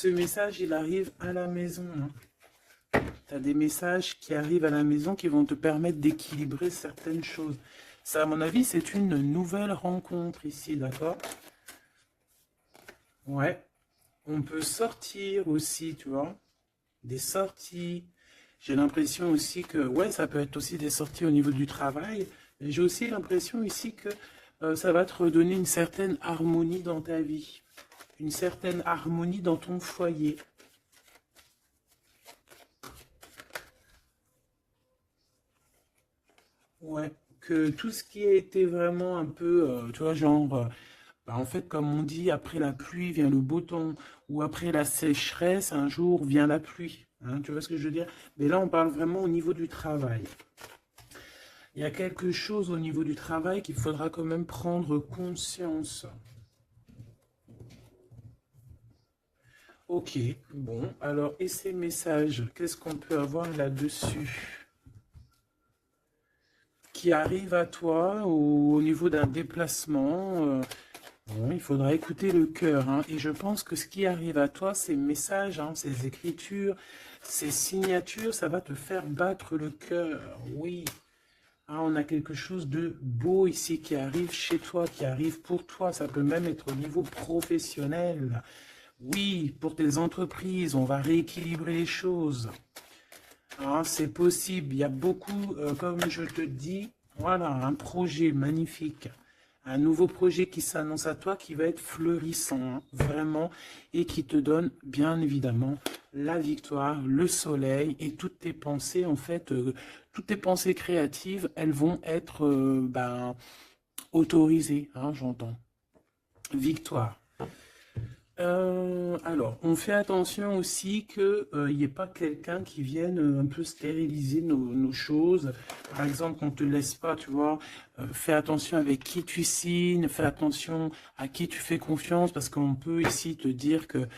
ce message, il arrive à la maison. Tu as des messages qui arrivent à la maison qui vont te permettre d'équilibrer certaines choses. Ça, à mon avis, c'est une nouvelle rencontre ici, d'accord? Ouais. On peut sortir aussi, tu vois, des sorties. J'ai l'impression aussi que, ouais, ça peut être aussi des sorties au niveau du travail. Mais j'ai aussi l'impression ici que ça va te redonner une certaine harmonie dans ta vie. Une certaine harmonie dans ton foyer. Ouais, que tout ce qui a été vraiment un peu, tu vois, genre, bah, en fait, comme on dit, après la pluie vient le beau temps, ou après la sécheresse, un jour vient la pluie. Hein, tu vois ce que je veux dire? Mais là, on parle vraiment au niveau du travail. Il y a quelque chose au niveau du travail qu'il faudra quand même prendre conscience. Ok, bon, alors, et ces messages, qu'est-ce qu'on peut avoir là-dessus? Qui arrive à toi au niveau d'un déplacement? Bon, il faudra écouter le cœur, hein. Et je pense que ce qui arrive à toi, ces messages, hein, ces écritures, ces signatures, ça va te faire battre le cœur. Oui. Ah, on a quelque chose de beau ici qui arrive chez toi, qui arrive pour toi. Ça peut même être au niveau professionnel. Oui, pour tes entreprises, on va rééquilibrer les choses. Ah, c'est possible. Il y a beaucoup, comme je te dis, voilà, un projet magnifique. Un nouveau projet qui s'annonce à toi, qui va être fleurissant, hein, vraiment, et qui te donne, bien évidemment, la victoire, le soleil, et toutes tes pensées, en fait, toutes tes pensées créatives, elles vont être ben, autorisées, hein, j'entends. Victoire. Alors, on fait attention aussi qu'il n'y ait pas quelqu'un qui vienne un peu stériliser nos choses. Par exemple, qu'on ne te laisse pas, tu vois. Fais attention avec qui tu signes, fais attention à qui tu fais confiance, parce qu'on peut ici te dire que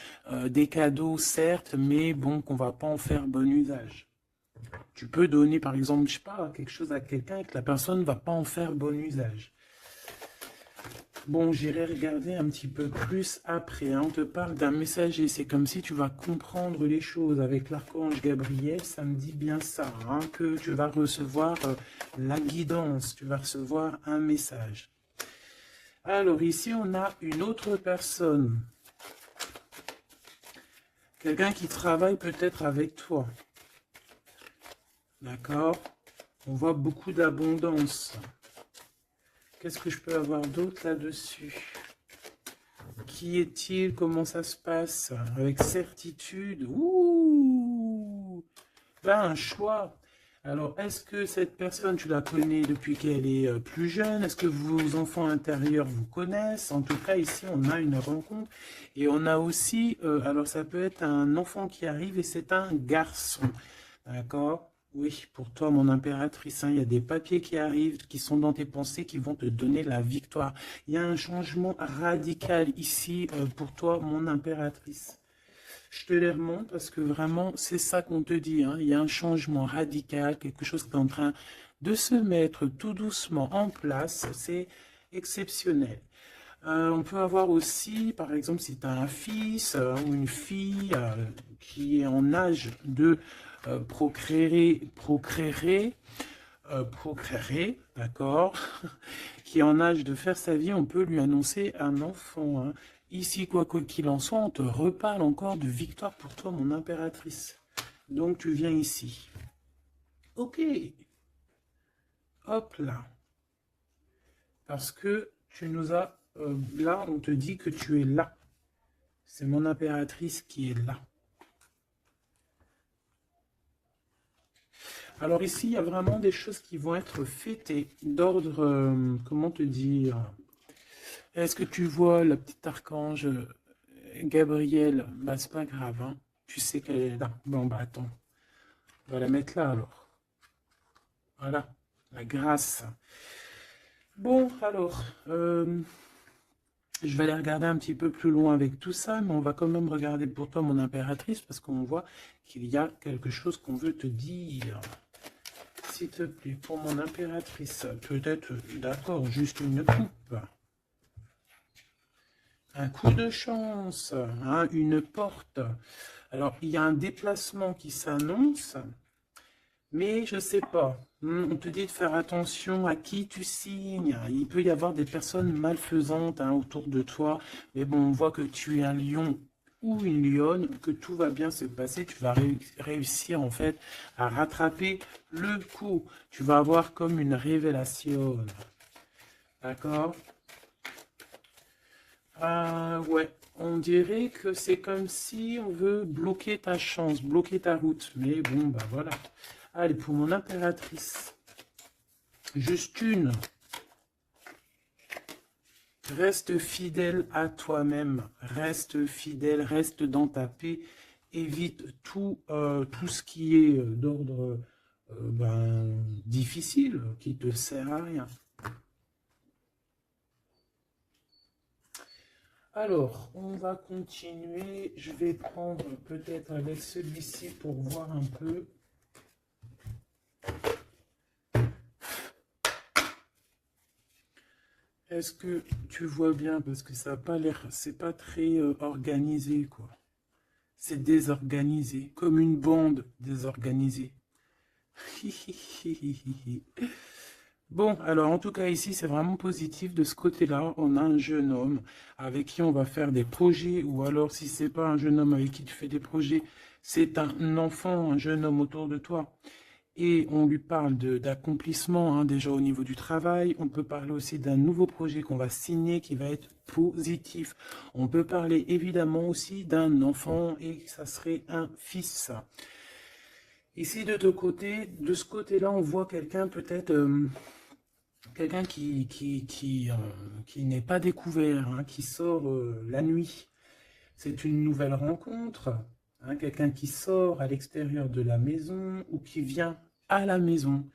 des cadeaux, certes, mais bon, qu'on va pas en faire bon usage. Tu peux donner, par exemple, je sais pas, quelque chose à quelqu'un et que la personne ne va pas en faire bon usage. Bon, j'irai regarder un petit peu plus après, hein. On te parle d'un messager. C'est comme si tu vas comprendre les choses avec l'archange Gabriel. Ça me dit bien ça, hein, que tu vas recevoir la guidance. Tu vas recevoir un message. Alors ici, on a une autre personne. Quelqu'un qui travaille peut-être avec toi. D'accord? On voit beaucoup d'abondance. Qu'est-ce que je peux avoir d'autre là-dessus? Qui est-il? Comment ça se passe? Avec certitude. Ouh! Ben, un choix. Alors, est-ce que cette personne, tu la connais depuis qu'elle est plus jeune? Est-ce que vos enfants intérieurs vous connaissent? En tout cas, ici, on a une rencontre. Et on a aussi, alors ça peut être un enfant qui arrive et c'est un garçon. D'accord? Oui, pour toi, mon impératrice, hein, il y a des papiers qui arrivent, qui sont dans tes pensées, qui vont te donner la victoire. Il y a un changement radical ici pour toi, mon impératrice. Je te les remonte parce que vraiment, c'est ça qu'on te dit, hein. Il y a un changement radical, quelque chose qui est en train de se mettre tout doucement en place. C'est exceptionnel. On peut avoir aussi, par exemple, si tu as un fils ou une fille qui est en âge de procréer, d'accord, qui est en âge de faire sa vie, on peut lui annoncer un enfant, hein. Ici, quoi qu'il en soit, on te reparle encore de victoire pour toi, mon impératrice. Donc, tu viens ici. Ok, hop là. Parce que tu nous as... là, on te dit que tu es là. C'est mon impératrice qui est là. Alors ici, il y a vraiment des choses qui vont être fêtées, d'ordre, comment te dire? Est-ce que tu vois la petite archange Gabrielle? Bah, c'est pas grave, hein. Tu sais qu'elle est là. Bon, bah attends, on va la mettre là alors. Voilà, la grâce. Bon, alors, je vais aller regarder un petit peu plus loin avec tout ça, mais on va quand même regarder pour toi, mon impératrice, parce qu'on voit qu'il y a quelque chose qu'on veut te dire. S'il te plaît, pour mon impératrice, peut-être, d'accord, juste une coupe. Un coup de chance, hein, une porte. Alors, il y a un déplacement qui s'annonce, mais je sais pas. On te dit de faire attention à qui tu signes. Il peut y avoir des personnes malfaisantes, hein, autour de toi. Mais bon, on voit que tu es un lion ou une lionne, que tout va bien se passer. Tu vas réussir en fait à rattraper le coup. Tu vas avoir comme une révélation. D'accord? Ah ouais, on dirait que c'est comme si on veut bloquer ta chance, bloquer ta route. Mais bon, bah voilà. Allez, pour mon impératrice, juste une. Reste fidèle à toi-même, reste fidèle, reste dans ta paix, évite tout ce qui est d'ordre difficile, qui te sert à rien. Alors, on va continuer. Je vais prendre peut-être avec celui-ci pour voir un peu. Est-ce que tu vois bien? Parce que ça n'a pas l'air, c'est pas très organisé, quoi. C'est désorganisé, comme une bande désorganisée. Bon, alors en tout cas ici, c'est vraiment positif. De ce côté-là, on a un jeune homme avec qui on va faire des projets, ou alors si c'est pas un jeune homme avec qui tu fais des projets, c'est un enfant, un jeune homme autour de toi. Et on lui parle d'accomplissement, hein, déjà au niveau du travail. On peut parler aussi d'un nouveau projet qu'on va signer qui va être positif. On peut parler évidemment aussi d'un enfant et ça serait un fils. Ici de ce côté-là, on voit quelqu'un peut-être, quelqu'un qui n'est pas découvert, hein, qui sort la nuit. C'est une nouvelle rencontre, hein, quelqu'un qui sort à l'extérieur de la maison ou qui vient à la maison.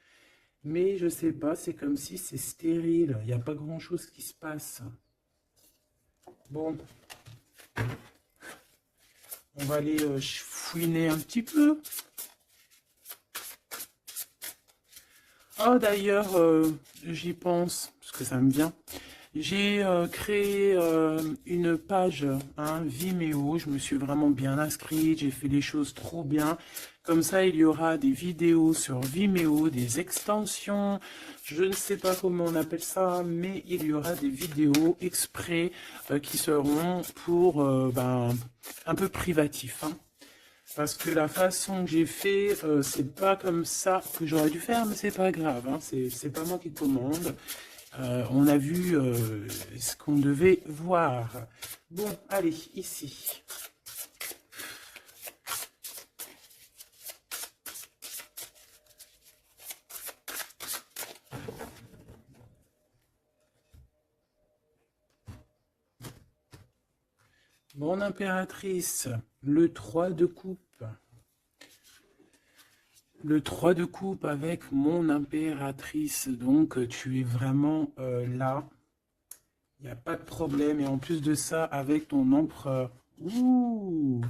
Mais je sais pas, c'est comme si c'est stérile, il n'y a pas grand-chose qui se passe. Bon, on va aller fouiner un petit peu. Ah d'ailleurs, j'y pense, parce que ça me vient. J'ai créé une page, hein, Vimeo, je me suis vraiment bien inscrite, j'ai fait les choses trop bien. Comme ça, il y aura des vidéos sur Vimeo, des extensions, je ne sais pas comment on appelle ça, mais il y aura des vidéos exprès qui seront pour un peu privatif, hein. Parce que la façon que j'ai fait, c'est pas comme ça que j'aurais dû faire, mais c'est pas grave, hein, c'est pas moi qui commande. On a vu ce qu'on devait voir. Bon, allez, ici. Mon impératrice, le 3 de coupe. Le 3 de coupe avec mon impératrice. Donc, tu es vraiment là. Il n'y a pas de problème. Et en plus de ça, avec ton empereur. Ouh!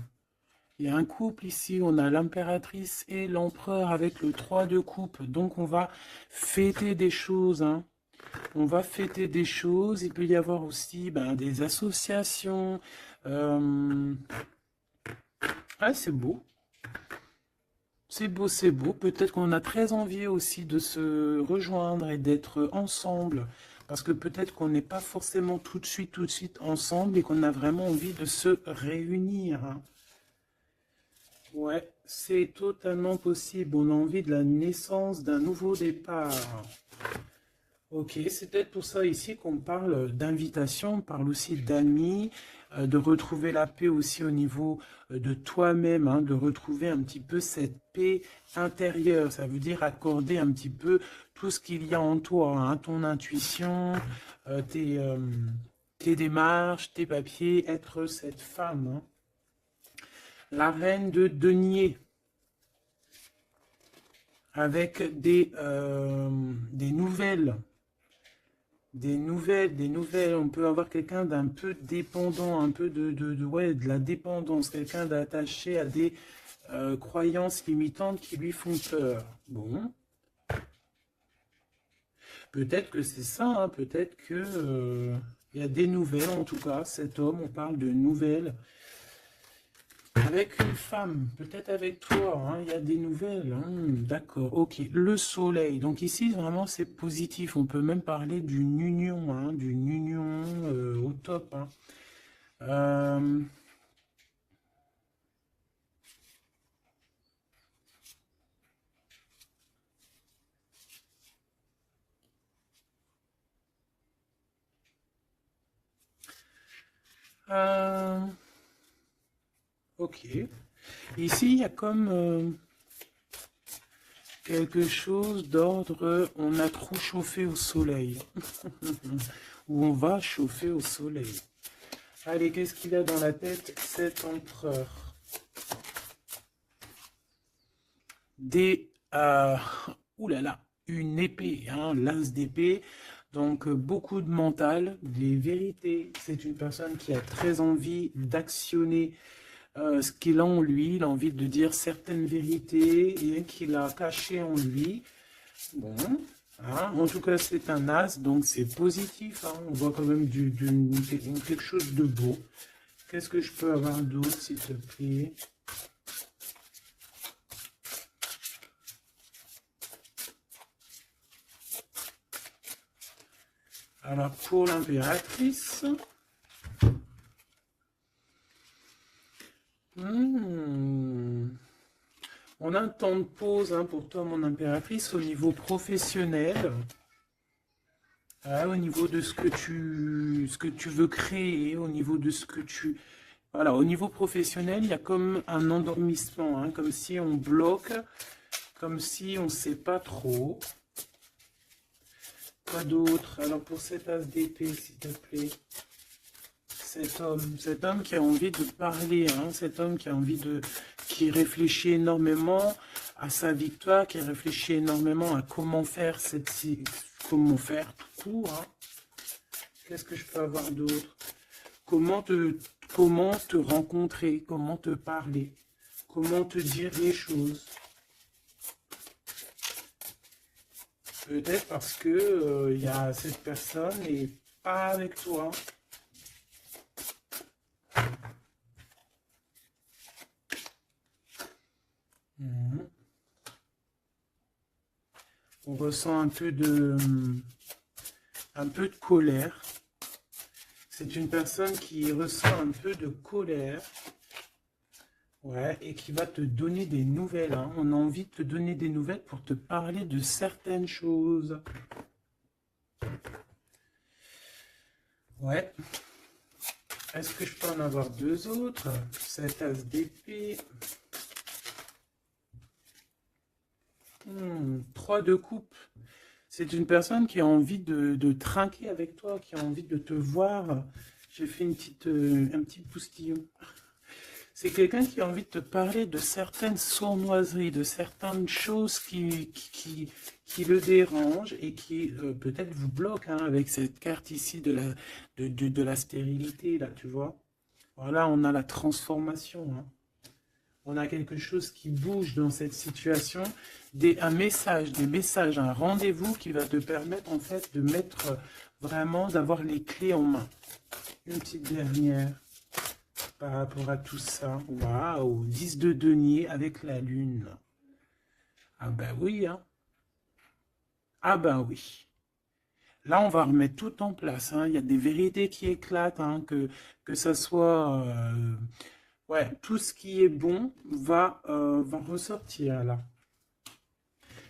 Il y a un couple ici. On a l'impératrice et l'empereur avec le 3 de coupe. Donc, on va fêter des choses, hein. On va fêter des choses. Il peut y avoir aussi des associations. Ah, c'est beau. C'est beau, c'est beau. Peut-être qu'on a très envie aussi de se rejoindre et d'être ensemble. Parce que peut-être qu'on n'est pas forcément tout de suite ensemble et qu'on a vraiment envie de se réunir, hein. Ouais, c'est totalement possible. On a envie de la naissance d'un nouveau départ. Ok, c'est peut-être pour ça ici qu'on parle d'invitation, on parle aussi d'amis, de retrouver la paix aussi au niveau de toi-même, hein, de retrouver un petit peu cette paix intérieure. Ça veut dire accorder un petit peu tout ce qu'il y a en toi, hein, ton intuition, tes démarches, tes papiers, être cette femme, hein. La reine de denier, avec des nouvelles. Des nouvelles. On peut avoir quelqu'un d'un peu dépendant, un peu ouais, de la dépendance, quelqu'un d'attaché à des croyances limitantes qui lui font peur. Bon, peut-être que c'est ça, hein, peut-être que Il y a des nouvelles, en tout cas. Cet homme, on parle de nouvelles. Avec une femme, peut-être avec toi, hein, il y a des nouvelles. Hein, d'accord, ok. Le soleil. Donc ici, vraiment, c'est positif. On peut même parler d'une union au top. Hein. Euh, euh, ok. Ici, il y a comme quelque chose d'ordre, on a trop chauffé au soleil. Ou on va chauffer au soleil. Allez, qu'est-ce qu'il a dans la tête, cet empereur? Des... ouh là là, une épée, hein, l'as d'épée. Donc, beaucoup de mental, des vérités. C'est une personne qui a très envie d'actionner ce qu'il a en lui. Il a envie de dire certaines vérités et qu'il a cachées en lui. Bon, hein, en tout cas, c'est un as, donc c'est positif. Hein, on voit quand même quelque chose de beau. Qu'est-ce que je peux avoir d'autre, s'il te plaît? Alors, pour l'impératrice... On a un temps de pause hein, pour toi, mon impératrice, au niveau professionnel. Au niveau de ce que tu veux créer, au niveau de ce que tu... Voilà, au niveau professionnel, il y a comme un endormissement, hein, comme si on bloque, comme si on ne sait pas trop. Quoi d'autre? Alors pour cet as d'épée, s'il te plaît. Cet homme qui a envie de parler, hein, cet homme qui a envie de... qui réfléchit énormément à sa victoire, qui réfléchit énormément à comment faire comment faire tout court. Hein. Qu'est-ce que je peux avoir d'autre? Comment te rencontrer, comment te parler, comment te dire les choses. Peut-être parce que il y a cette personne et pas avec toi. On ressent un peu de colère. C'est une personne qui ressent un peu de colère. Ouais, et qui va te donner des nouvelles. Hein. On a envie de te donner des nouvelles pour te parler de certaines choses. Ouais. Est-ce que je peux en avoir deux autres? Cet as d'épée. 3 de coupe. C'est une personne qui a envie de trinquer avec toi, qui a envie de te voir. J'ai fait un petit poustillon. C'est quelqu'un qui a envie de te parler de certaines sournoiseries, de certaines choses qui le dérangent et qui peut-être vous bloquent hein, avec cette carte ici de la stérilité, là, tu vois. Voilà, on a la transformation. Hein. On a quelque chose qui bouge dans cette situation, un message, des messages, un rendez-vous qui va te permettre en fait de mettre vraiment, d'avoir les clés en main. Une petite dernière par rapport à tout ça. Waouh, 10 de denier avec la lune. Ah ben oui, hein. Ah ben oui. Là, on va remettre tout en place. Hein. Il y a des vérités qui éclatent, hein, que ça soit... ouais, tout ce qui est bon va ressortir là.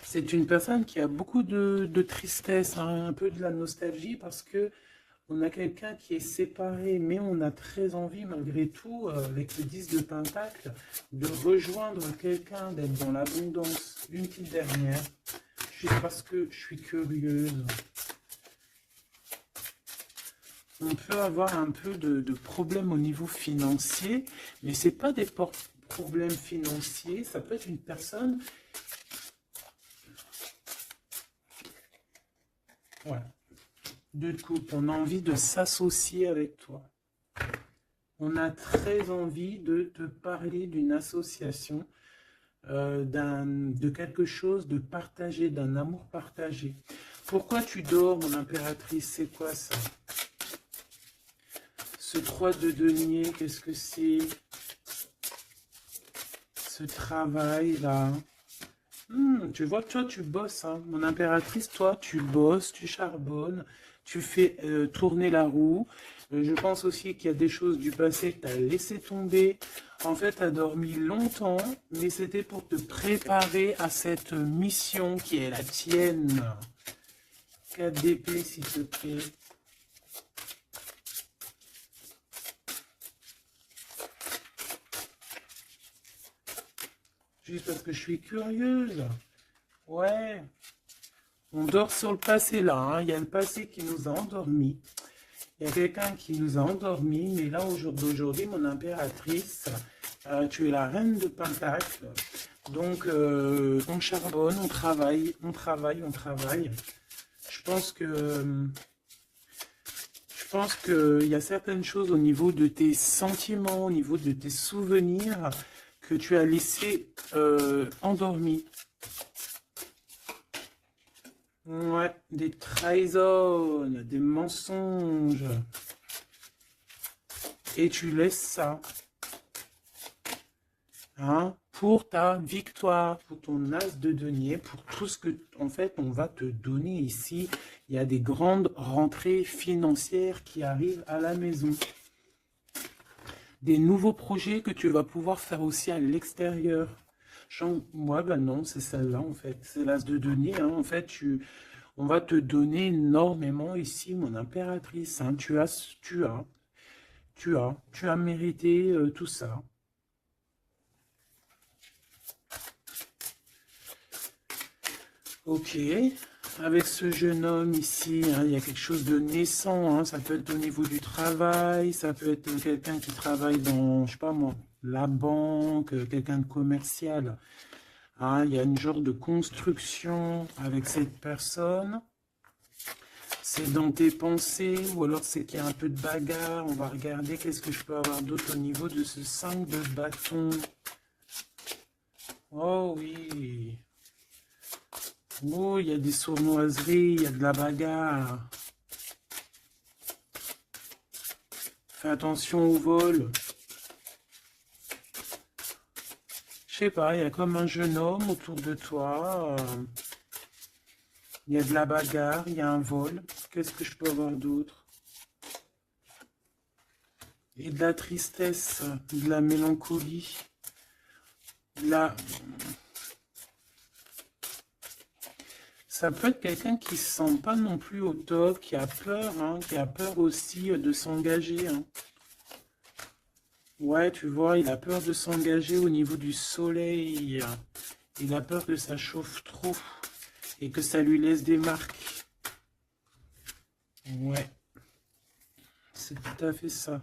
C'est une personne qui a beaucoup de tristesse, hein, un peu de la nostalgie parce que on a quelqu'un qui est séparé, mais on a très envie malgré tout, avec le 10 de Pentacle, de rejoindre quelqu'un, d'être dans l'abondance. Une petite dernière, juste parce que je suis curieuse. On peut avoir un peu de problèmes au niveau financier, mais ce n'est pas des problèmes financiers, ça peut être une personne... Voilà. De coupe, on a envie de s'associer avec toi. On a très envie de te parler d'une association, de quelque chose de partagé, d'un amour partagé. Pourquoi tu dors, mon impératrice? C'est quoi ça? Ce 3 de denier, qu'est-ce que c'est? Ce travail-là. Tu vois, toi, tu bosses, hein. Mon impératrice, toi, tu bosses, tu charbonnes, tu fais tourner la roue. Je pense aussi qu'il y a des choses du passé que tu as laissé tomber. En fait, tu as dormi longtemps, mais c'était pour te préparer à cette mission qui est la tienne. 4 d'épée, s'il te plaît. Juste parce que je suis curieuse. Ouais. On dort sur le passé là, hein. Il y a le passé qui nous a endormis. Il y a quelqu'un qui nous a endormis, mais là, aujourd'hui, mon impératrice, tu es la reine de Pentacle. Donc, on charbonne, on travaille, on travaille, on travaille. Je pense qu'il y a certaines choses au niveau de tes sentiments, au niveau de tes souvenirs, que tu as laissé endormis. Ouais, des trahisons, des mensonges. Et tu laisses ça, hein, pour ta victoire, pour ton as de denier, pour tout ce que, en fait, on va te donner ici. Il y a des grandes rentrées financières qui arrivent à la maison. Des nouveaux projets que tu vas pouvoir faire aussi à l'extérieur. Moi, ben non, c'est celle-là, en fait. C'est l'as de denier, hein. En fait, on va te donner énormément ici, mon impératrice, hein. Tu as mérité tout ça. Ok, avec ce jeune homme ici, hein, il y a quelque chose de naissant, hein. Ça peut être au niveau du travail, ça peut être quelqu'un qui travaille dans, je sais pas moi, la banque, quelqu'un de commercial. Hein, il y a une genre de construction avec cette personne. C'est dans tes pensées, ou alors c'est qu'il y a un peu de bagarre. On va regarder qu'est-ce que je peux avoir d'autre au niveau de ce 5 de bâton. Oh oui. Oh, il y a des sournoiseries, il y a de la bagarre. Fais attention au vol. Je sais pas, il y a comme un jeune homme autour de toi. Il y a de la bagarre, il y a un vol. Qu'est-ce que je peux avoir d'autre? Et de la tristesse, de la mélancolie. Ça peut être quelqu'un qui ne se sent pas non plus au top, qui a peur, hein, qui a peur aussi de s'engager. Hein. Ouais, tu vois, il a peur de s'engager au niveau du soleil. Il a peur que ça chauffe trop et que ça lui laisse des marques. Ouais, c'est tout à fait ça.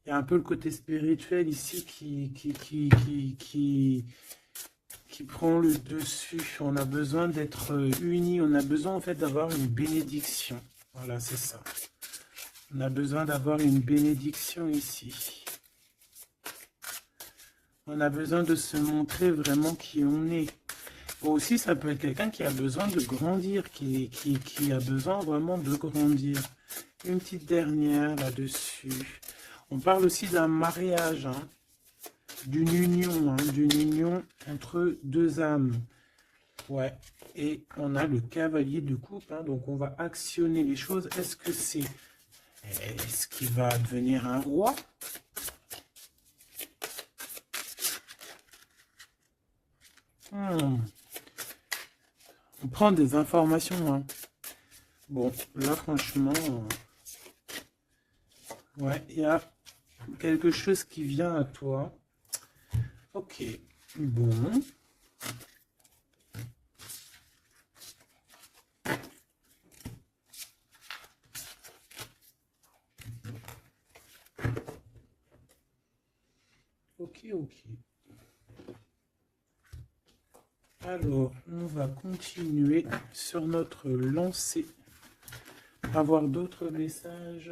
Il y a un peu le côté spirituel ici qui prend le dessus. On a besoin d'être unis, on a besoin en fait d'avoir une bénédiction. Voilà, c'est ça. On a besoin d'avoir une bénédiction ici. On a besoin de se montrer vraiment qui on est. Bon, aussi, ça peut être quelqu'un qui a besoin de grandir, qui a besoin vraiment de grandir. Une petite dernière là-dessus. On parle aussi d'un mariage, hein, d'une union entre deux âmes. Ouais, et on a le cavalier de coupe, hein, donc on va actionner les choses. Est-ce qu'il va devenir un roi? On prend des informations, hein. Bon, là franchement, ouais, il y a quelque chose qui vient à toi. Ok, bon. Ok. Alors, on va continuer sur notre lancée. Avoir d'autres messages,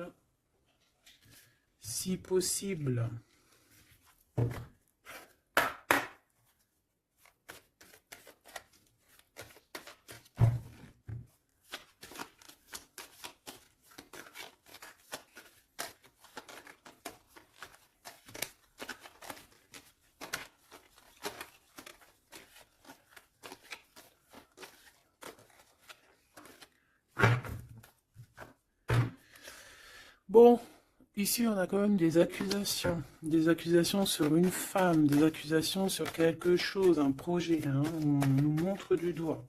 si possible. Bon, ici on a quand même des accusations. Des accusations sur une femme, des accusations sur quelque chose, un projet. Hein, on nous montre du doigt.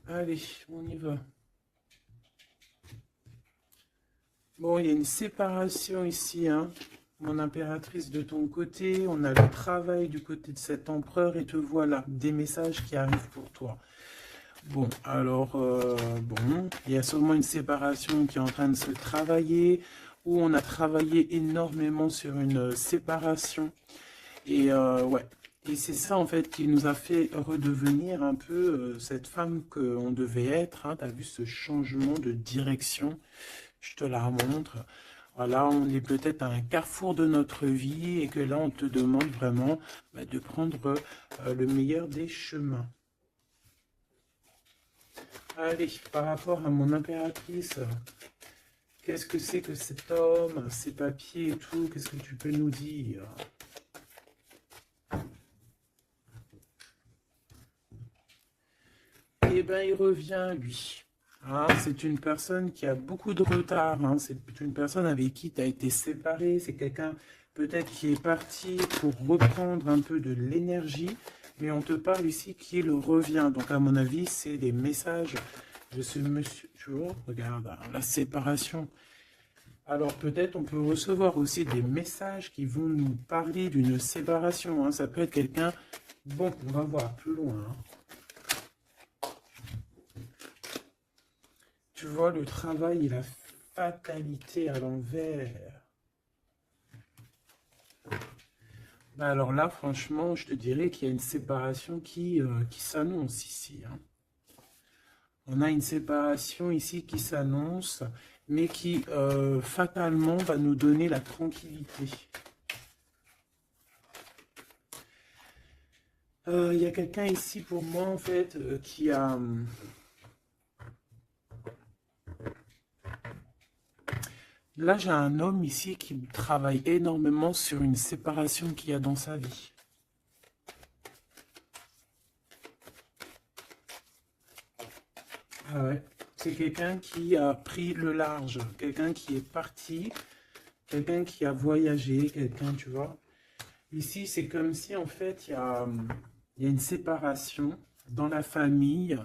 Allez, on y va. Bon, il y a une séparation ici, hein. Mon impératrice de ton côté, on a le travail du côté de cet empereur et te voilà, des messages qui arrivent pour toi. Bon, alors, bon, il y a seulement une séparation qui est en train de se travailler, où on a travaillé énormément sur une séparation. Et ouais, et c'est ça en fait qui nous a fait redevenir un peu cette femme qu'on devait être. Hein. Tu as vu ce changement de direction, je te la montre. Voilà, on est peut-être à un carrefour de notre vie et que là on te demande vraiment bah, de prendre le meilleur des chemins. Allez, par rapport à mon impératrice, qu'est-ce que c'est que cet homme, ses papiers et tout, qu'est-ce que tu peux nous dire? Eh bien, il revient, lui. Hein, c'est une personne qui a beaucoup de retard. Hein, c'est une personne avec qui tu as été séparé. C'est quelqu'un peut-être qui est parti pour reprendre un peu de l'énergie. Mais on te parle ici qu'il revient. Donc, à mon avis, c'est des messages de ce monsieur. Tu vois, regarde, hein, la séparation. Alors, peut-être on peut recevoir aussi des messages qui vont nous parler d'une séparation. Hein. Ça peut être quelqu'un... Bon, on va voir plus loin. Hein. Tu vois, le travail et la fatalité à l'envers. Bah alors là, franchement, je te dirais qu'il y a une séparation qui s'annonce ici. Hein. On a une séparation ici qui s'annonce, mais qui fatalement va nous donner la tranquillité. Il y a quelqu'un ici pour moi, en fait, qui a... Là, j'ai un homme ici qui travaille énormément sur une séparation qu'il y a dans sa vie. Ah ouais. C'est quelqu'un qui a pris le large, quelqu'un qui est parti, quelqu'un qui a voyagé, quelqu'un, tu vois. Ici, c'est comme si, en fait, il y a une séparation dans la famille.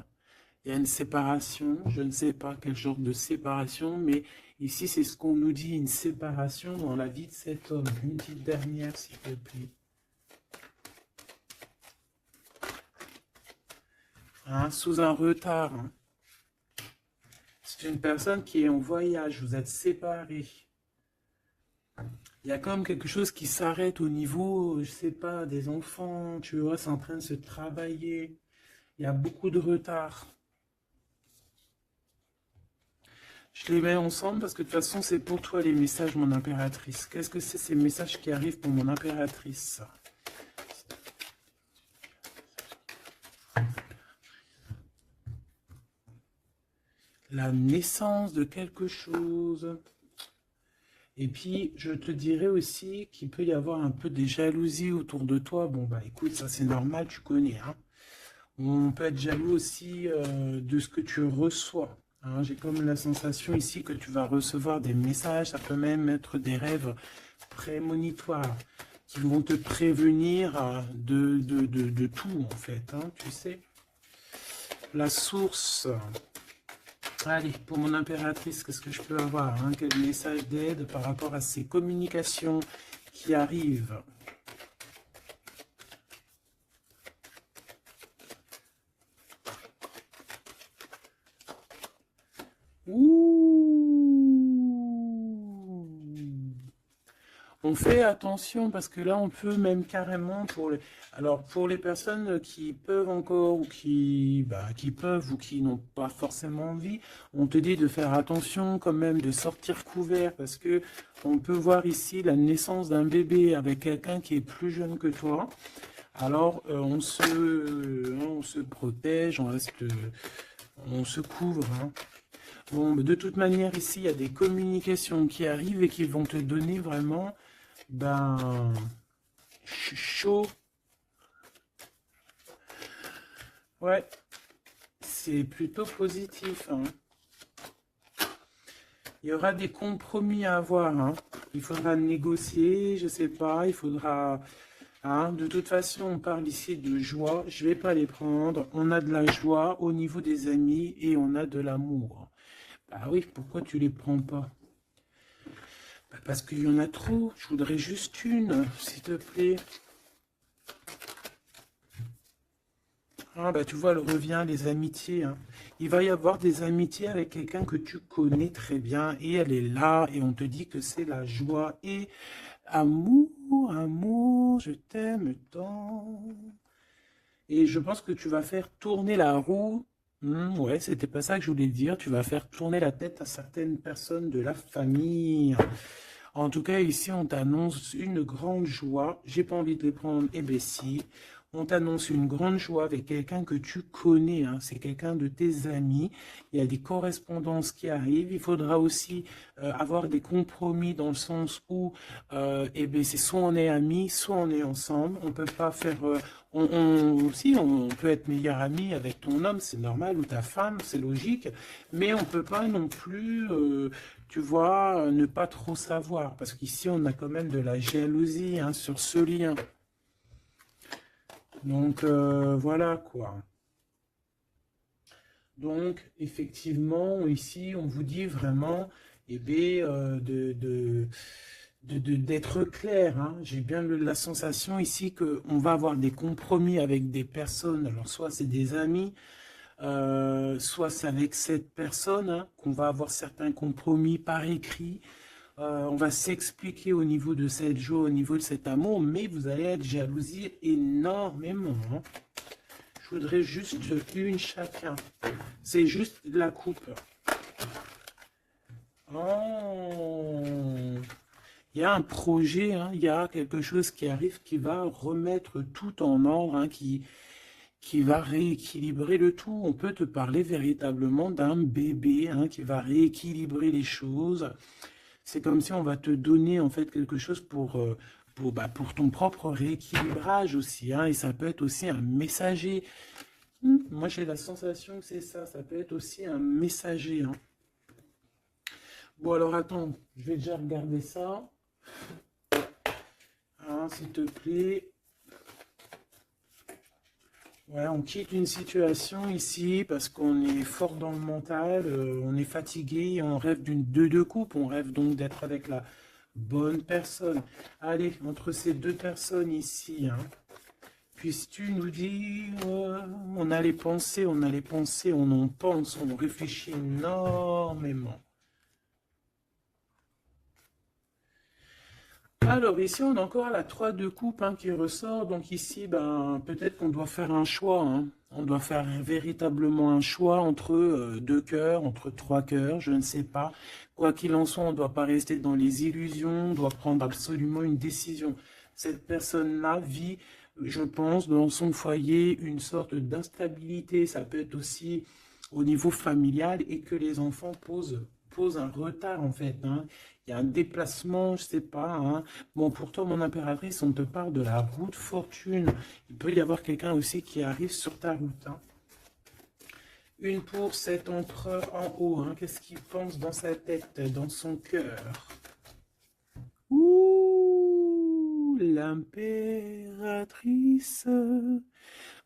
Il y a une séparation, je ne sais pas quel genre de séparation, mais ici, c'est ce qu'on nous dit, une séparation dans la vie de cet homme. Une petite dernière, s'il te plaît. Hein, sous un retard. Hein. C'est une personne qui est en voyage, vous êtes séparés. Il y a comme quelque chose qui s'arrête au niveau, je sais pas, des enfants, tu vois, c'est en train de se travailler. Il y a beaucoup de retard. Je les mets ensemble parce que de toute façon, c'est pour toi les messages, mon impératrice. Qu'est-ce que c'est ces messages qui arrivent pour mon impératrice? La naissance de quelque chose. Et puis, je te dirais aussi qu'il peut y avoir un peu des jalousies autour de toi. Bon, bah écoute, ça c'est normal, tu connais. Hein. On peut être jaloux aussi de ce que tu reçois. Hein. J'ai comme la sensation ici que tu vas recevoir des messages, ça peut même être des rêves prémonitoires qui vont te prévenir de tout en fait, hein, tu sais. La source. Allez, pour mon impératrice, qu'est-ce que je peux avoir hein? Quel message d'aide par rapport à ces communications qui arrivent? Ouh. On fait attention parce que là, on peut même carrément alors pour les personnes qui peuvent encore ou qui peuvent ou qui n'ont pas forcément envie, on te dit de faire attention quand même, de sortir couvert parce que on peut voir ici la naissance d'un bébé avec quelqu'un qui est plus jeune que toi. Alors on se protège, on se couvre. Hein. Bon, de toute manière, ici, il y a des communications qui arrivent et qui vont te donner vraiment ben, chaud. Ouais, c'est plutôt positif. Hein. Il y aura des compromis à avoir, hein. Il faudra négocier, je sais pas, il faudra... Hein, de toute façon, on parle ici de joie, je vais pas les prendre. On a de la joie au niveau des amis et on a de l'amour. Bah oui, pourquoi tu les prends pas? Bah parce qu'il y en a trop, je voudrais juste une, s'il te plaît. Ah bah tu vois, elle revient, les amitiés, hein. Il va y avoir des amitiés avec quelqu'un que tu connais très bien et elle est là et on te dit que c'est la joie et amour, amour, je t'aime tant. Et je pense que tu vas faire tourner la roue. Ouais, c'était pas ça que je voulais dire. Tu vas faire tourner la tête à certaines personnes de la famille. En tout cas, ici, on t'annonce une grande joie. J'ai pas envie de les prendre. Eh bien, si. On t'annonce une grande joie avec quelqu'un que tu connais, hein. C'est quelqu'un de tes amis. Il y a des correspondances qui arrivent. Il faudra aussi avoir des compromis dans le sens où, eh bien, c'est soit on est amis, soit on est ensemble. On peut pas faire... si, on peut être meilleur ami avec ton homme, c'est normal, ou ta femme, c'est logique. Mais on peut pas non plus... tu vois, ne pas trop savoir, parce qu'ici, on a quand même de la jalousie, hein, sur ce lien. Donc, voilà, quoi. Donc, effectivement, ici, on vous dit vraiment, eh bien, d'être clair, hein. J'ai bien la sensation ici qu'on va avoir des compromis avec des personnes, alors soit c'est des amis, soit c'est avec cette personne, hein, qu'on va avoir certains compromis par écrit. On va s'expliquer au niveau de cette joie, au niveau de cet amour, mais vous allez être jalousie énormément, hein. Je voudrais juste une chacun. C'est juste la coupe. Oh, il y a un projet, hein, il y a quelque chose qui arrive qui va remettre tout en ordre, hein, qui va rééquilibrer le tout. On peut te parler véritablement d'un bébé, hein, qui va rééquilibrer les choses. C'est comme si on va te donner en fait quelque chose pour ton propre rééquilibrage aussi, hein, et ça peut être aussi un messager. Moi j'ai la sensation que c'est ça, ça peut être aussi un messager, hein. Bon alors attends, je vais déjà regarder ça, hein, s'il te plaît. Ouais, on quitte une situation ici parce qu'on est fort dans le mental, on est fatigué, on rêve d'une deux coupe, on rêve donc d'être avec la bonne personne. Allez, entre ces deux personnes ici, hein, puisses-tu nous dire, on a les pensées, on a les pensées, on en pense, on réfléchit énormément. Alors ici, on a encore la 3 de coupe, hein, qui ressort. Donc ici, ben, peut-être qu'on doit faire un choix, hein. On doit faire véritablement un choix entre deux cœurs, entre trois cœurs, je ne sais pas. Quoi qu'il en soit, on ne doit pas rester dans les illusions, on doit prendre absolument une décision. Cette personne-là vit, je pense, dans son foyer, une sorte d'instabilité. Ça peut être aussi au niveau familial et que les enfants posent un retard, en fait, hein. Il y a un déplacement, je sais pas, hein. Bon, pour toi, mon impératrice, on te parle de la route fortune. Il peut y avoir quelqu'un aussi qui arrive sur ta route, hein. Une pour cet empereur en haut, hein. Qu'est-ce qu'il pense dans sa tête, dans son cœur? Ouh, l'impératrice.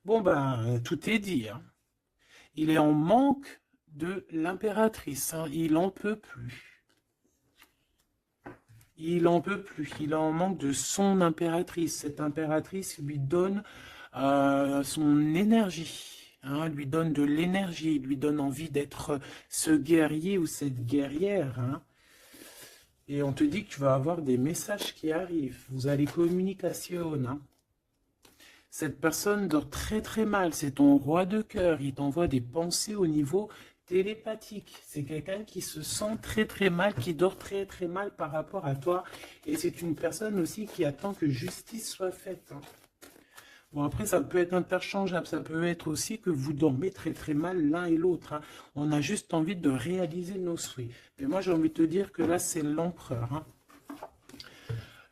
Bon, ben, tout est dit, hein. Il est en manque de l'impératrice, hein. Il en peut plus. Il en peut plus, il est en manque de son impératrice. Cette impératrice lui donne son énergie, hein, lui donne de l'énergie, lui donne envie d'être ce guerrier ou cette guerrière, hein. Et on te dit que tu vas avoir des messages qui arrivent. Vous allez communication, hein. Cette personne dort très très mal, c'est ton roi de cœur. Il t'envoie des pensées au niveau télépathique. C'est quelqu'un qui se sent très très mal, qui dort très très mal par rapport à toi. Et c'est une personne aussi qui attend que justice soit faite, hein. Bon, après, ça peut être interchangeable. Ça peut être aussi que vous dormez très très mal l'un et l'autre, hein. On a juste envie de réaliser nos souhaits. Mais moi, j'ai envie de te dire que là, c'est l'empereur, hein.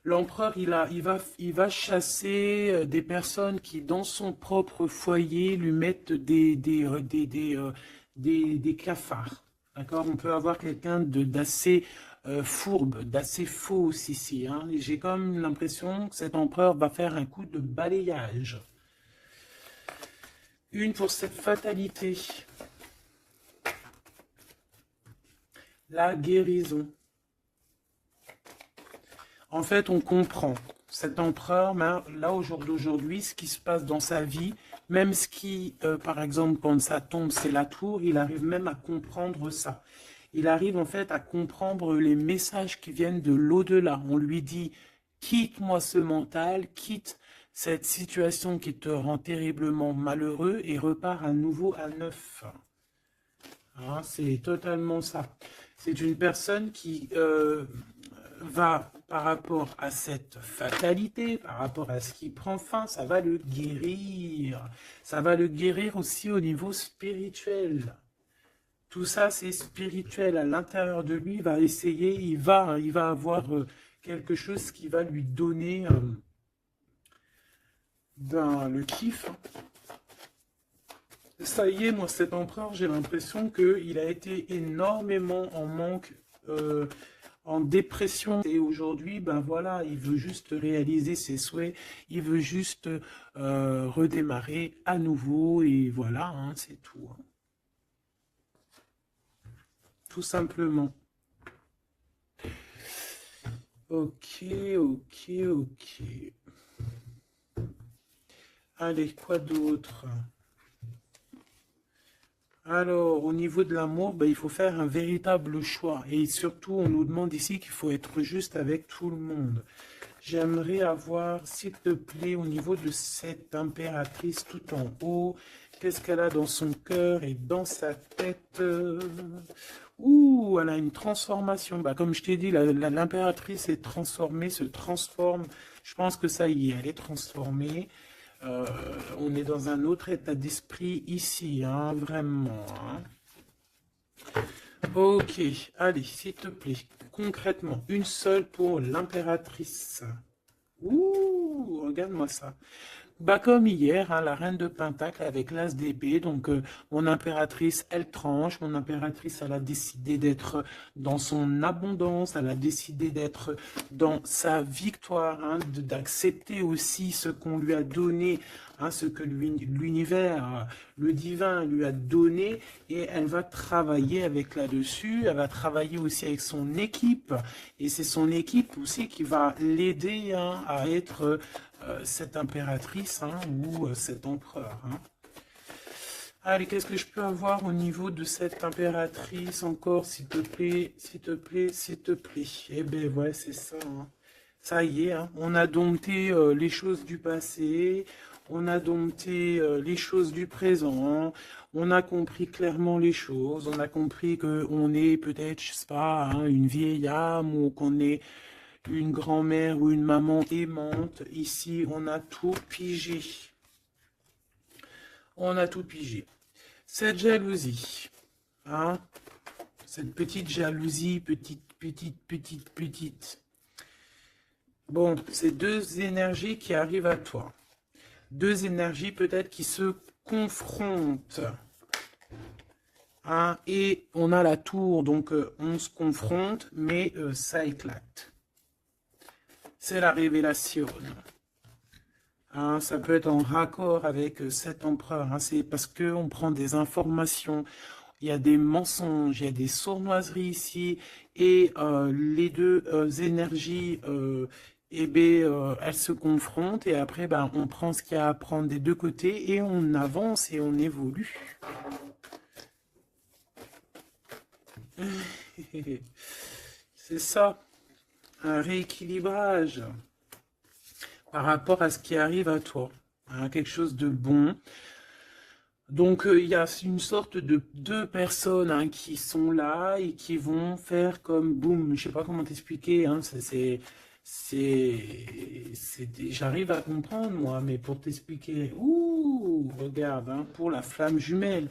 L'empereur, il va chasser des personnes qui, dans son propre foyer, lui mettent des cafards. D'accord? On peut avoir quelqu'un d'assez fourbe, d'assez faux ici. Hein. J'ai comme l'impression que cet empereur va faire un coup de balayage. Une pour cette fatalité. La guérison. En fait, on comprend. Cet empereur, là, au jour d'aujourd'hui, ce qui se passe dans sa vie, même ce qui, par exemple, quand ça tombe, c'est la tour, il arrive même à comprendre ça. Il arrive en fait à comprendre les messages qui viennent de l'au-delà. On lui dit, quitte-moi ce mental, quitte cette situation qui te rend terriblement malheureux et repars à nouveau à neuf. Hein, c'est totalement ça. C'est une personne qui va, par rapport à cette fatalité, par rapport à ce qui prend fin, ça va le guérir. Ça va le guérir aussi au niveau spirituel. Tout ça, c'est spirituel. À l'intérieur de lui, il va essayer, il va avoir quelque chose qui va lui donner le kiff. Ça y est, moi, cet empereur, j'ai l'impression qu'il a été énormément en manque, en dépression. Et aujourd'hui, ben voilà, il veut juste réaliser ses souhaits, il veut juste redémarrer à nouveau, et voilà, hein, c'est tout. Hein. Tout simplement. Ok, ok, ok. Allez, quoi d'autre? Alors, au niveau de l'amour, ben, il faut faire un véritable choix. Et surtout, on nous demande ici qu'il faut être juste avec tout le monde. J'aimerais avoir, s'il te plaît, au niveau de cette impératrice tout en haut, qu'est-ce qu'elle a dans son cœur et dans sa tête? Ouh, elle a une transformation. Bah, comme je t'ai dit, l'impératrice est transformée, se transforme. Je pense que ça y est, elle est transformée. On est dans un autre état d'esprit ici, hein, vraiment. Hein. Ok, allez, s'il te plaît, concrètement, une seule pour l'impératrice. Ouh, regarde-moi ça. Bah comme hier, hein, la reine de Pentacle avec l'as d'épée, donc mon impératrice, elle tranche, mon impératrice, elle a décidé d'être dans son abondance, elle a décidé d'être dans sa victoire, hein, d'accepter aussi ce qu'on lui a donné, hein, ce que l'univers, le divin lui a donné, et elle va travailler avec là-dessus, elle va travailler aussi avec son équipe, et c'est son équipe aussi qui va l'aider hein, à être cette impératrice hein, ou cet empereur. Hein. Allez, qu'est-ce que je peux avoir au niveau de cette impératrice encore, s'il te plaît, s'il te plaît, s'il te plaît. Eh ben ouais, c'est ça. Hein. Ça y est, hein, on a dompté les choses du passé, on a dompté les choses du présent, on a compris clairement les choses, on a compris qu'on est peut-être, je sais pas, hein, une vieille âme ou qu'on est une grand-mère ou une maman aimante. Ici, on a tout pigé. On a tout pigé. Cette jalousie, hein, cette petite jalousie, petite. Bon, c'est deux énergies qui arrivent à toi. Deux énergies peut-être qui se confrontent. Hein, et on a la tour, donc on se confronte, mais ça éclate. C'est la révélation. Hein, ça peut être en raccord avec cet empereur. Hein, c'est parce qu'on prend des informations. Il y a des mensonges, il y a des sournoiseries ici. Et les deux énergies, eh ben, elles se confrontent. Et après, ben, on prend ce qu'il y a à prendre des deux côtés. Et on avance et on évolue. C'est ça. Un rééquilibrage par rapport à ce qui arrive à toi. Hein, quelque chose de bon. Donc, il y a une sorte de deux personnes hein, qui sont là et qui vont faire comme boum. Je sais pas comment t'expliquer. Hein, j'arrive à comprendre moi, mais pour t'expliquer, ouh, regarde, hein, pour la flamme jumelle.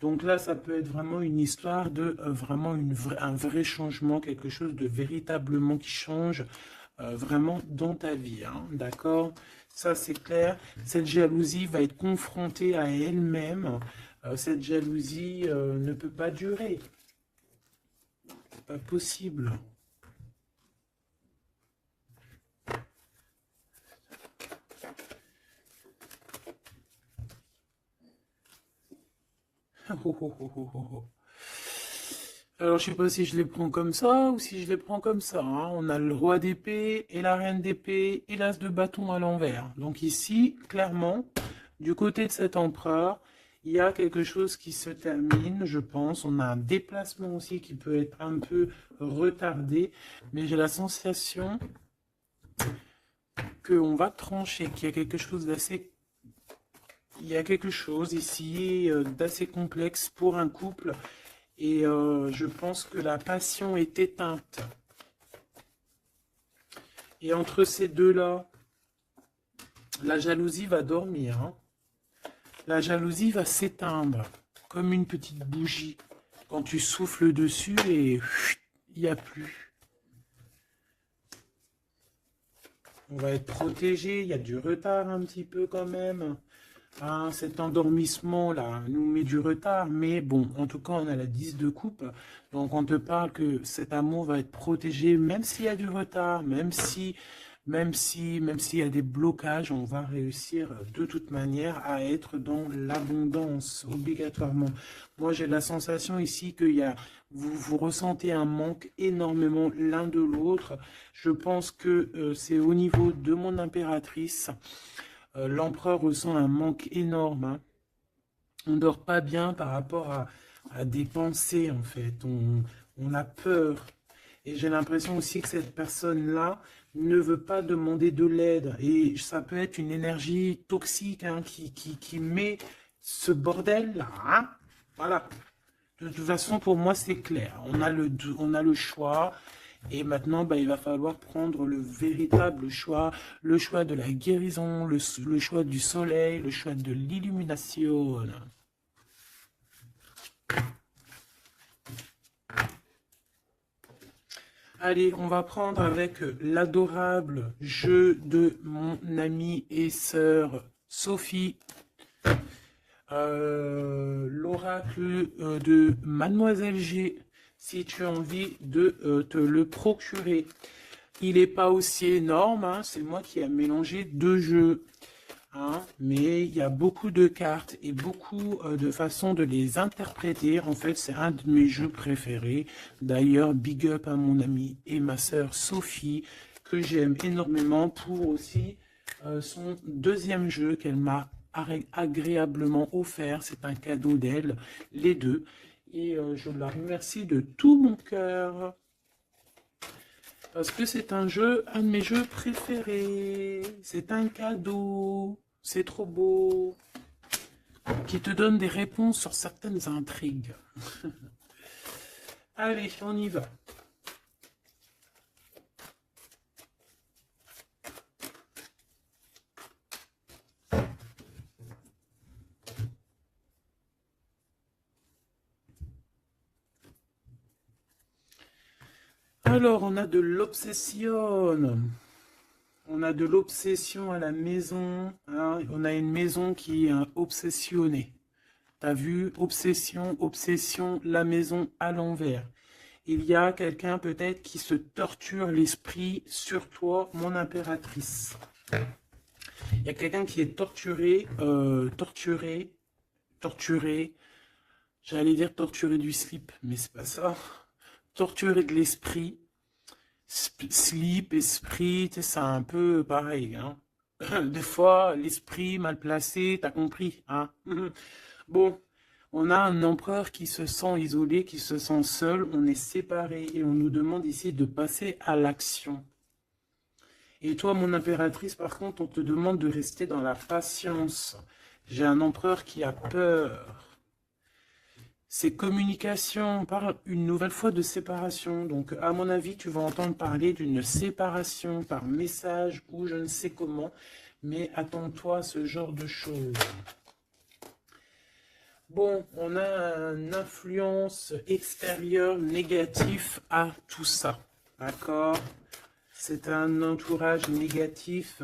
Donc là, ça peut être vraiment une histoire de vraiment un vrai changement, quelque chose de véritablement qui change vraiment dans ta vie. Hein, d'accord? Ça, c'est clair. Cette jalousie va être confrontée à elle-même. Cette jalousie ne peut pas durer. C'est pas possible. Oh, oh, oh, oh, oh. Alors, je sais pas si je les prends comme ça ou si je les prends comme ça. Hein. On a le roi d'épée et la reine d'épée et l'as de bâton à l'envers. Donc ici, clairement, du côté de cet empereur, il y a quelque chose qui se termine, je pense. On a un déplacement aussi qui peut être un peu retardé. Mais j'ai la sensation qu'on va trancher, qu'il y a quelque chose d'assez... Il y a quelque chose ici d'assez complexe pour un couple. Et je pense que la passion est éteinte. Et entre ces deux-là, la jalousie va dormir. Hein. La jalousie va s'éteindre, comme une petite bougie. Quand tu souffles dessus et il n'y a plus. On va être protégé, il y a du retard un petit peu quand même. Hein, cet endormissement-là nous met du retard, mais bon, en tout cas, on a la 10 de coupe. Donc, on te parle que cet amour va être protégé, même s'il y a du retard, même s'il y a des blocages, on va réussir de toute manière à être dans l'abondance, obligatoirement. Moi, j'ai la sensation ici que vous ressentez un manque énormément l'un de l'autre. Je pense que c'est au niveau de mon impératrice. L'empereur ressent un manque énorme. Hein. On ne dort pas bien par rapport à des pensées, en fait. On a peur. Et j'ai l'impression aussi que cette personne-là ne veut pas demander de l'aide. Et ça peut être une énergie toxique hein, qui met ce bordel-là. Hein. Voilà. De toute façon, pour moi, c'est clair. On a le choix. Et maintenant, il va falloir prendre le véritable choix, le choix de la guérison, le choix du soleil, le choix de l'illumination. Allez, on va prendre avec l'adorable jeu de mon amie et sœur Sophie. L'oracle de Mademoiselle G. Si tu as envie de te le procurer. Il n'est pas aussi énorme, hein, c'est moi qui ai mélangé deux jeux. Hein, mais il y a beaucoup de cartes et beaucoup de façons de les interpréter. En fait, c'est un de mes jeux préférés. D'ailleurs, big up à mon amie et ma sœur Sophie, que j'aime énormément pour aussi son deuxième jeu qu'elle m'a agréablement offert. C'est un cadeau d'elle, les deux. Et je la remercie de tout mon cœur. Parce que c'est un jeu, un de mes jeux préférés. C'est un cadeau. C'est trop beau. Qui te donne des réponses sur certaines intrigues. Allez, on y va. Alors, on a de l'obsession. On a de l'obsession à la maison. Hein. On a une maison qui est obsessionnée. T'as vu? Obsession, obsession, la maison à l'envers. Il y a quelqu'un peut-être qui se torture l'esprit sur toi, mon impératrice. Il y a quelqu'un qui est torturé, torturé. J'allais dire torturé du slip, mais c'est pas ça. Torturé de l'esprit. Slip, esprit, c'est un peu pareil. Hein. Des fois, l'esprit mal placé, t'as compris. Hein. Bon, on a un empereur qui se sent isolé, qui se sent seul, on est séparés et on nous demande ici de passer à l'action. Et toi, mon impératrice, par contre, on te demande de rester dans la patience. J'ai un empereur qui a peur. C'est communication, on parle une nouvelle fois de séparation. Donc, à mon avis, tu vas entendre parler d'une séparation par message ou je ne sais comment. Mais attends-toi à ce genre de choses. Bon, on a une influence extérieure négative à tout ça. D'accord? C'est un entourage négatif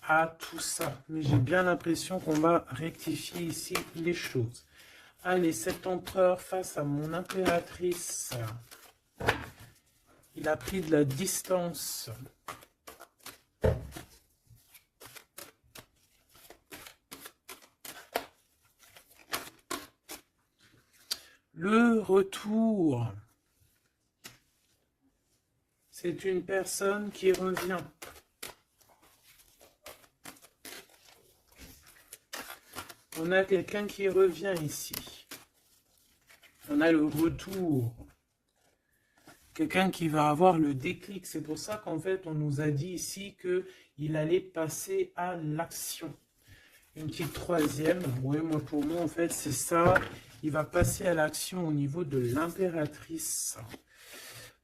à tout ça. Mais j'ai bien l'impression qu'on va rectifier ici les choses. Allez, cet empereur face à mon impératrice. Il a pris de la distance. Le retour. C'est une personne qui revient. On a quelqu'un qui revient ici. On a le retour. Quelqu'un qui va avoir le déclic. C'est pour ça qu'en fait, on nous a dit ici qu'il allait passer à l'action. Une petite troisième. Oui, moi, pour moi, en fait, c'est ça. Il va passer à l'action au niveau de l'impératrice.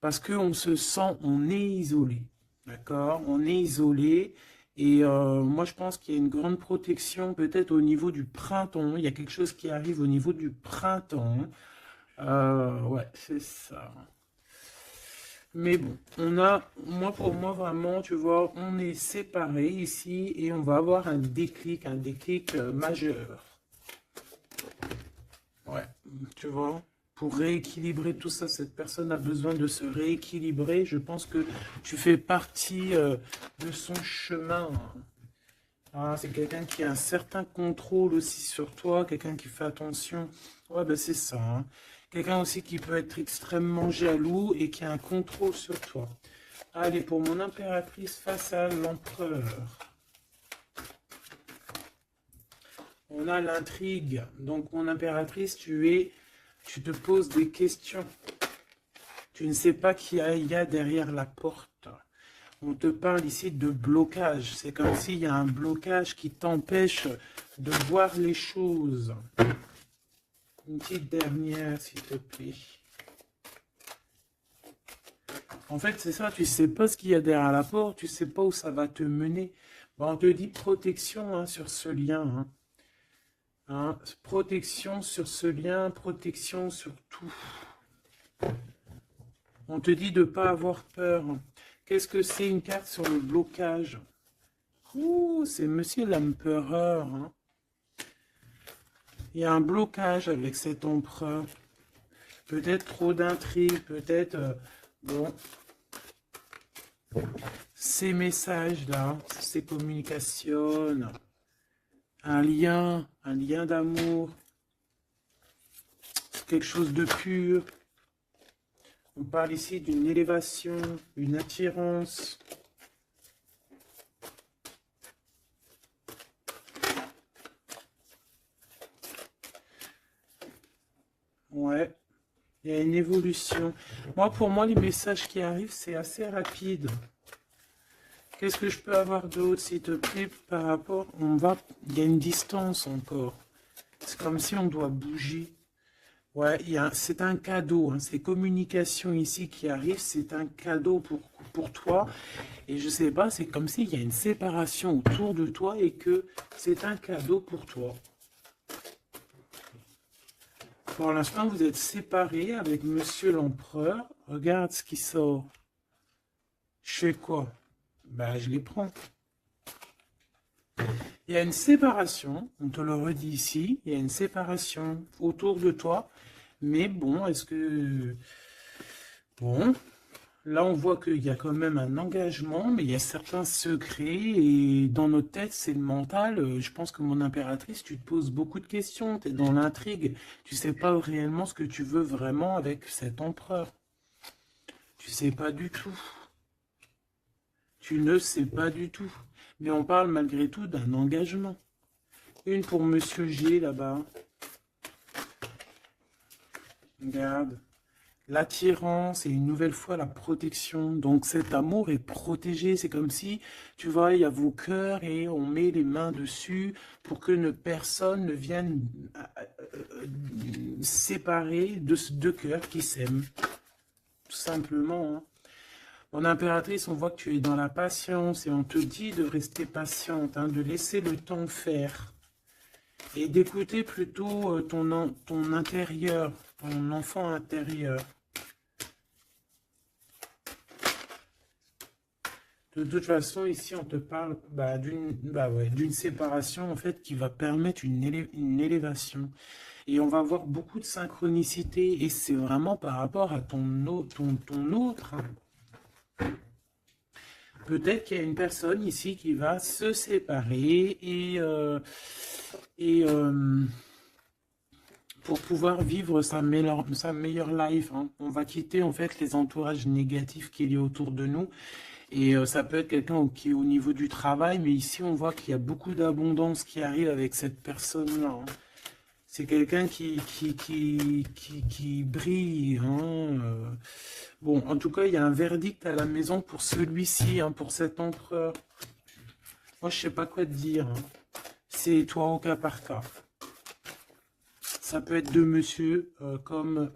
Parce qu'on se sent, on est isolé. D'accord? On est isolé. Et moi, je pense qu'il y a une grande protection peut-être au niveau du printemps. Il y a quelque chose qui arrive au niveau du printemps. Ouais, c'est ça. Mais bon, pour moi, vraiment, tu vois, on est séparés ici et on va avoir un déclic majeur. Ouais, tu vois, pour rééquilibrer tout ça, cette personne a besoin de se rééquilibrer. Je pense que tu fais partie de son chemin. Ah, c'est quelqu'un qui a un certain contrôle aussi sur toi, quelqu'un qui fait attention. Ouais, ben c'est ça. Hein. Quelqu'un aussi qui peut être extrêmement jaloux et qui a un contrôle sur toi. Allez, pour mon impératrice face à l'empereur. On a l'intrigue. Donc, mon impératrice, tu te poses des questions. Tu ne sais pas qui il y a derrière la porte. On te parle ici de blocage. C'est comme s'il y a un blocage qui t'empêche de voir les choses. Une petite dernière, s'il te plaît. En fait, c'est ça, tu ne sais pas ce qu'il y a derrière la porte, tu ne sais pas où ça va te mener. Bon, on te dit protection hein, sur ce lien. Hein. Hein, protection sur ce lien, protection sur tout. On te dit de ne pas avoir peur. Qu'est-ce que c'est une carte sur le blocage? Ouh, c'est Monsieur l'Empereur. Hein. Il y a un blocage avec cet empereur. Peut-être trop d'intrigues, peut-être... bon. Ces messages-là, ces communications, un lien d'amour, quelque chose de pur. On parle ici d'une élévation, une attirance. Ouais, il y a une évolution. Pour moi, les messages qui arrivent, c'est assez rapide. Qu'est-ce que je peux avoir d'autre, s'il te plaît, par rapport... Il y a une distance encore. C'est comme si on doit bouger. Ouais, c'est un cadeau. Hein. Ces communications ici qui arrivent, c'est un cadeau pour toi. Et je sais pas, c'est comme s'il y a une séparation autour de toi et que c'est un cadeau pour toi. Pour l'instant, vous êtes séparés avec Monsieur l'Empereur. Regarde ce qui sort. Je fais quoi? Ben, je les prends. Il y a une séparation, on te le redit ici, il y a une séparation autour de toi. Mais bon, est-ce que... Bon, là on voit qu'il y a quand même un engagement, mais il y a certains secrets. Et dans notre tête, c'est le mental. Je pense que mon impératrice, tu te poses beaucoup de questions. Tu es dans l'intrigue. Tu sais pas réellement ce que tu veux vraiment avec cet empereur. Tu sais pas du tout. Tu ne sais pas du tout. Mais on parle malgré tout d'un engagement. Une pour Monsieur G là-bas. Regarde. L'attirance et une nouvelle fois la protection. Donc cet amour est protégé. C'est comme si, tu vois, il y a vos cœurs et on met les mains dessus pour que personne ne vienne séparer de deux cœurs qui s'aiment. Tout simplement. Hein. Mon impératrice, on voit que tu es dans la patience et on te dit de rester patiente, hein, de laisser le temps faire et d'écouter plutôt ton intérieur, ton enfant intérieur. De toute façon, ici, on te parle d'une séparation en fait qui va permettre une élévation. Et on va avoir beaucoup de synchronicité et c'est vraiment par rapport à ton autre. Hein. Peut-être qu'il y a une personne ici qui va se séparer et pour pouvoir vivre sa meilleure life, hein. On va quitter en fait les entourages négatifs qu'il y a autour de nous. Et ça peut être quelqu'un qui est au niveau du travail, mais ici on voit qu'il y a beaucoup d'abondance qui arrive avec cette personne-là, hein. C'est quelqu'un qui brille, hein. Bon, en tout cas, il y a un verdict à la maison pour celui-ci, hein, pour cet empereur. Moi, je sais pas quoi te dire, hein. C'est toi au cas par cas. Ça peut être deux monsieur comme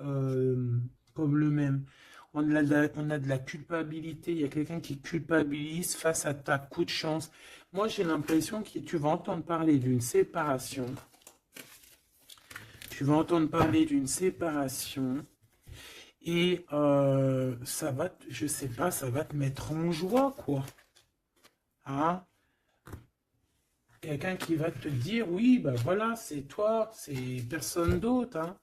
le même. On a de la culpabilité. Il y a quelqu'un qui culpabilise face à ta coup de chance. Moi, j'ai l'impression que tu vas entendre parler d'une séparation. Tu vas entendre parler d'une séparation. Et ça va, je sais pas, ça va te mettre en joie, quoi. Hein? Quelqu'un qui va te dire, oui, bah voilà, c'est toi, c'est personne d'autre, hein.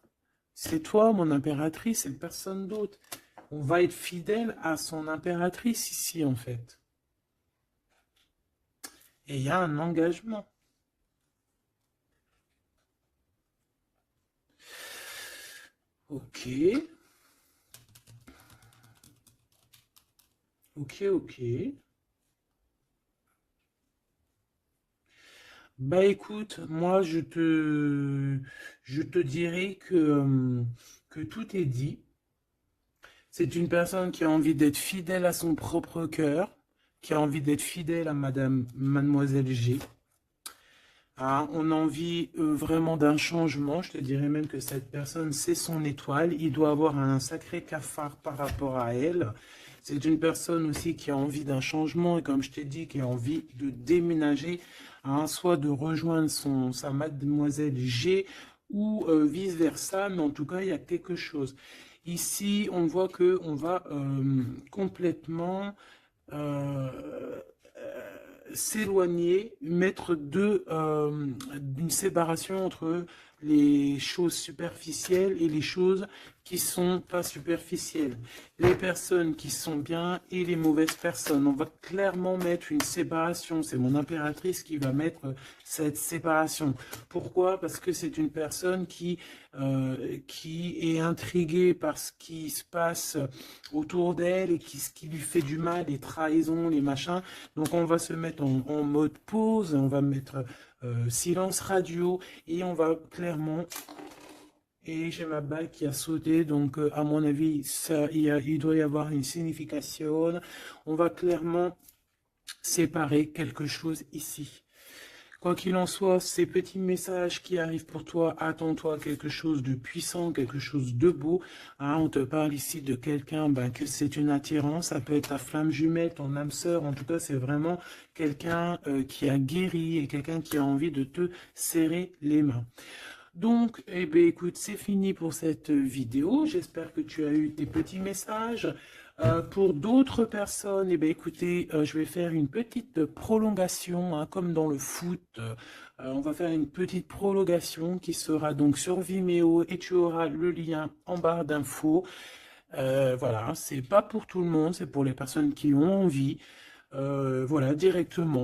C'est toi, mon impératrice, c'est personne d'autre. On va être fidèle à son impératrice ici, en fait. Et il y a un engagement. Ok. Ok. Bah écoute, moi je te dirais que tout est dit. C'est une personne qui a envie d'être fidèle à son propre cœur, qui a envie d'être fidèle à Mademoiselle G. Ah, on a envie vraiment d'un changement. Je te dirais même que cette personne, c'est son étoile. Il doit avoir un sacré cafard par rapport à elle. C'est une personne aussi qui a envie d'un changement et comme je t'ai dit, qui a envie de déménager, hein, soit de rejoindre sa Mademoiselle G ou vice-versa. Mais en tout cas, il y a quelque chose. Ici, on voit que on va complètement euh, s'éloigner, mettre d'une séparation entre les choses superficielles et les choses qui sont pas superficielles. Les personnes qui sont bien et les mauvaises personnes. On va clairement mettre une séparation. C'est mon impératrice qui va mettre cette séparation. Pourquoi? Parce que c'est une personne qui est intriguée par ce qui se passe autour d'elle et ce qui lui fait du mal, les trahisons, les machins. Donc on va se mettre en mode pause, on va mettre silence radio et on va clairement... Et j'ai ma balle qui a sauté, donc à mon avis, il doit y avoir une signification. On va clairement séparer quelque chose ici. Quoi qu'il en soit, ces petits messages qui arrivent pour toi, attends-toi quelque chose de puissant, quelque chose de beau. Hein, on te parle ici de quelqu'un, que c'est une attirance, ça peut être ta flamme jumelle, ton âme sœur. En tout cas, c'est vraiment quelqu'un qui a guéri et quelqu'un qui a envie de te serrer les mains. Donc, eh bien, écoute, c'est fini pour cette vidéo. J'espère que tu as eu tes petits messages. Pour d'autres personnes, eh bien, écoutez, je vais faire une petite prolongation, hein, comme dans le foot. On va faire une petite prolongation qui sera donc sur Vimeo et tu auras le lien en barre d'infos. Voilà, c'est pas pour tout le monde, c'est pour les personnes qui ont envie. Voilà, directement.